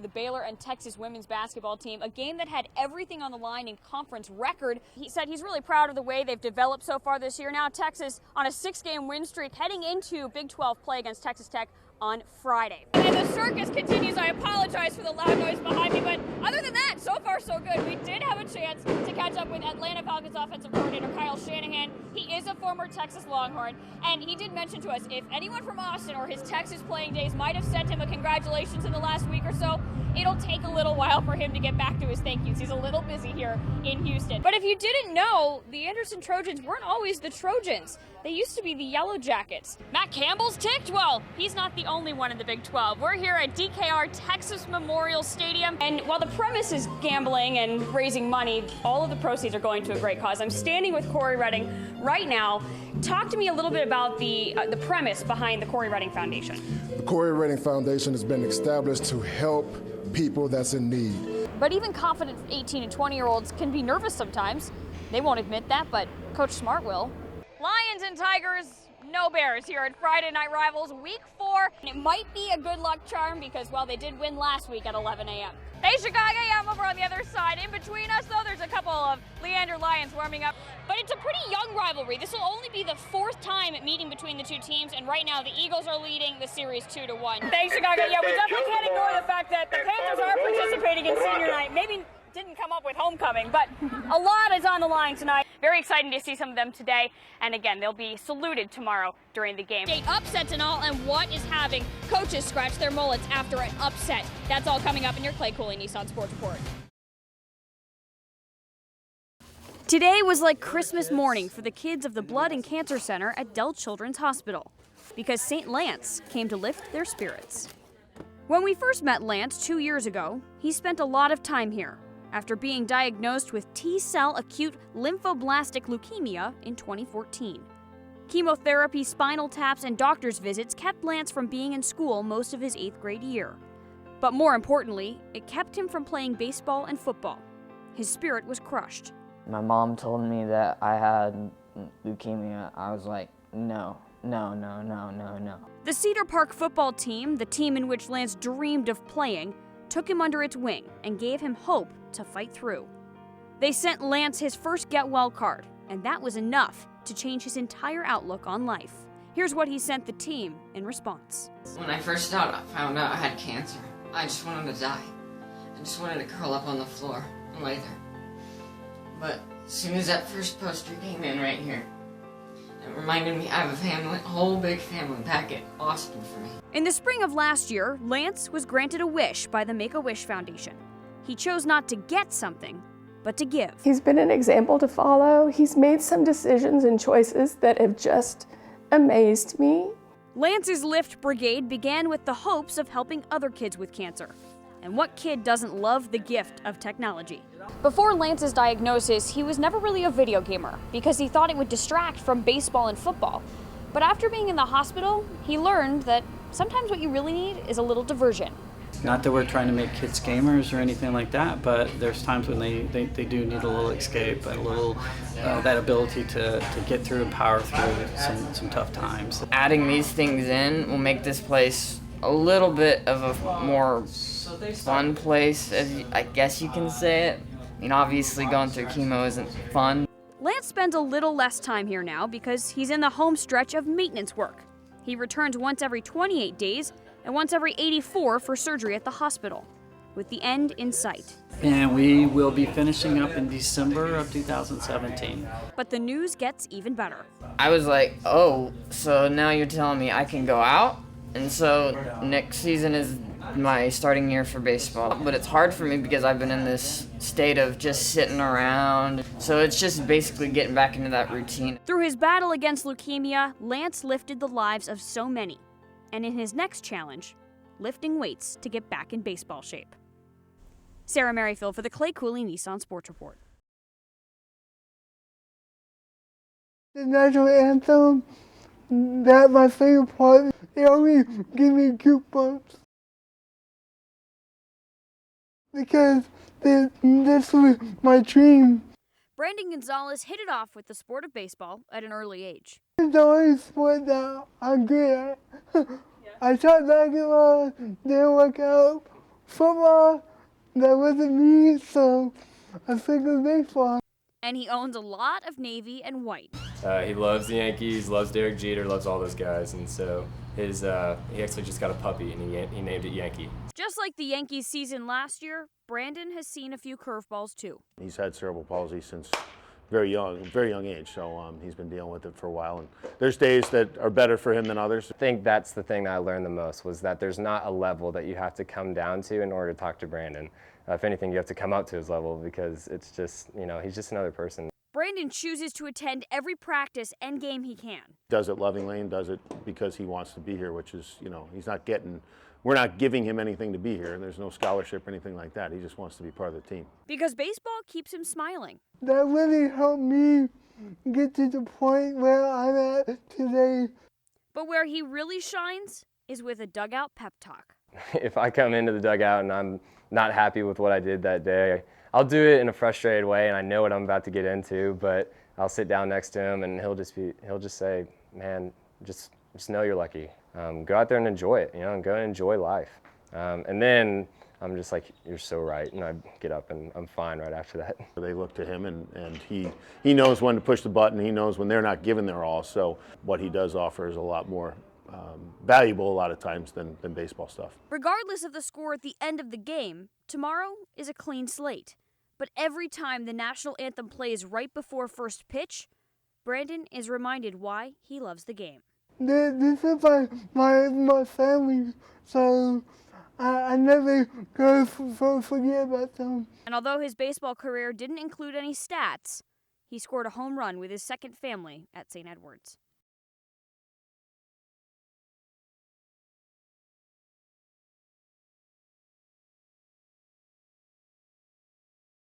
for the Baylor and Texas women's basketball team, a game that had everything on the line in conference record. He said he's really proud of the way they've developed so far this year. Now Texas on a 6-game win streak heading into Big 12 play against Texas Tech on Friday. And the circus continues. I apologize for the loud noise behind me, but other than that, so far so good. We did have a chance to catch up with Atlanta Falcons offensive coordinator Kyle Shanahan. He is a former Texas Longhorn, and he did mention to us if anyone from Austin or his Texas playing days might have sent him a congratulations in the last week or so, it'll take a little while for him to get back to his thank yous. He's a little busy here in Houston. But if you didn't know, the Anderson Trojans weren't always the Trojans. They used to be the Yellow Jackets. Matt Campbell's ticked? Well, he's not the only one in the Big 12. We're here at DKR Texas Memorial Stadium, and while the premise is gambling and raising money, all of the proceeds are going to a great cause. I'm standing with Corey Redding right now. Talk to me a little bit about the premise behind the Corey Redding Foundation. The Corey Redding Foundation has been established to help people that's in need. But even confident 18 and 20-year-olds can be nervous sometimes. They won't admit that, but Coach Smart will. Lions and Tigers, no Bears here at Friday Night Rivals, Week 4. And it might be a good luck charm because, well, they did win last week at 11 a.m. Hey, Chicago, yeah, I'm over on the other side. In between us, though, there's a couple of Leander Lions warming up. But it's a pretty young rivalry. This will only be the 4th time meeting between the two teams, and right now the Eagles are leading the series 2-1. Thanks, Chicago. Yeah, we definitely can't ignore the fact that the Panthers are participating in senior night. Maybe didn't come up with homecoming, but a lot is on the line tonight. Very exciting to see some of them today, and again, they'll be saluted tomorrow during the game. Upsets and all, and what is having coaches scratch their mullets after an upset? That's all coming up in your Clay Cooley Nissan Sports Report. Today was like Christmas morning for the kids of the Blood and Cancer Center at Dell Children's Hospital, because St. Lance came to lift their spirits. When we first met Lance 2 years ago, he spent a lot of time here, after being diagnosed with T-cell acute lymphoblastic leukemia in 2014. Chemotherapy, spinal taps, and doctor's visits kept Lance from being in school most of his 8th grade year. But more importantly, it kept him from playing baseball and football. His spirit was crushed. My mom told me that I had leukemia. I was like, no. The Cedar Park football team, the team in which Lance dreamed of playing, took him under its wing and gave him hope to fight through. They sent Lance his first get-well card, and that was enough to change his entire outlook on life. Here's what he sent the team in response. When I first found out I had cancer, I just wanted to die. I just wanted to curl up on the floor and lay there. But as soon as that first poster came in right here, it reminded me I have a family, a whole big family back at Austin for me. In the spring of last year, Lance was granted a wish by the Make-A-Wish Foundation. He chose not to get something, but to give. He's been an example to follow. He's made some decisions and choices that have just amazed me. Lance's Lift Brigade began with the hopes of helping other kids with cancer. And what kid doesn't love the gift of technology? Before Lance's diagnosis, he was never really a video gamer because he thought it would distract from baseball and football. But after being in the hospital, he learned that sometimes what you really need is a little diversion. Not that we're trying to make kids gamers or anything like that, but there's times when they do need a little escape, a little that ability to get through and power through some tough times. Adding these things in will make this place a little bit of a more fun place, I guess you can say it. I mean, obviously going through chemo isn't fun. Lance spends a little less time here now because he's in the home stretch of maintenance work. He returns once every 28 days and once every 84 for surgery at the hospital, with the end in sight. And we will be finishing up in December of 2017. But the news gets even better. I was like, oh, so now you're telling me I can go out? And so next season is my starting year for baseball. But it's hard for me because I've been in this state of just sitting around. So it's just basically getting back into that routine. Through his battle against leukemia, Lance lifted the lives of so many. And in his next challenge, lifting weights to get back in baseball shape. Sarah Merrifield for the Clay Cooley Nissan Sports Report. The national anthem, that's my favorite part. It always gives me goosebumps. Because this was my dream. Brandon Gonzalez hit it off with the sport of baseball at an early age. It's the only sport that I'm good at. I tried basketball, didn't work out football, that wasn't me, so I picked up baseball. And he owns a lot of navy and white. He loves the Yankees, loves Derek Jeter, loves all those guys, and so he actually just got a puppy and he named it Yankee. Just like the Yankees season last year, Brandon has seen a few curveballs too. He's had cerebral palsy since very young age, so he's been dealing with it for a while. And there's days that are better for him than others. I think that's the thing that I learned the most, was that there's not a level that you have to come down to in order to talk to Brandon. If anything, you have to come up to his level, because it's just, he's just another person. Brandon chooses to attend every practice and game he can. Does it lovingly and does it because he wants to be here, which is, we're not giving him anything to be here. There's no scholarship or anything like that. He just wants to be part of the team. Because baseball keeps him smiling. That really helped me get to the point where I'm at today. But where he really shines is with a dugout pep talk. If I come into the dugout and I'm not happy with what I did that day, I'll do it in a frustrated way, and I know what I'm about to get into, but I'll sit down next to him and he'll just say, man, just know you're lucky. Go out there and enjoy it, and go and enjoy life. And then I'm just like, you're so right, and I get up and I'm fine right after that. They look to him, and he knows when to push the button. He knows when they're not giving their all, so what he does offer is a lot more valuable a lot of times than baseball stuff. Regardless of the score at the end of the game, tomorrow is a clean slate. But every time the national anthem plays right before first pitch, Brandon is reminded why he loves the game. This is my family, so I never go forget about them. And although his baseball career didn't include any stats, he scored a home run with his second family at St. Edward's.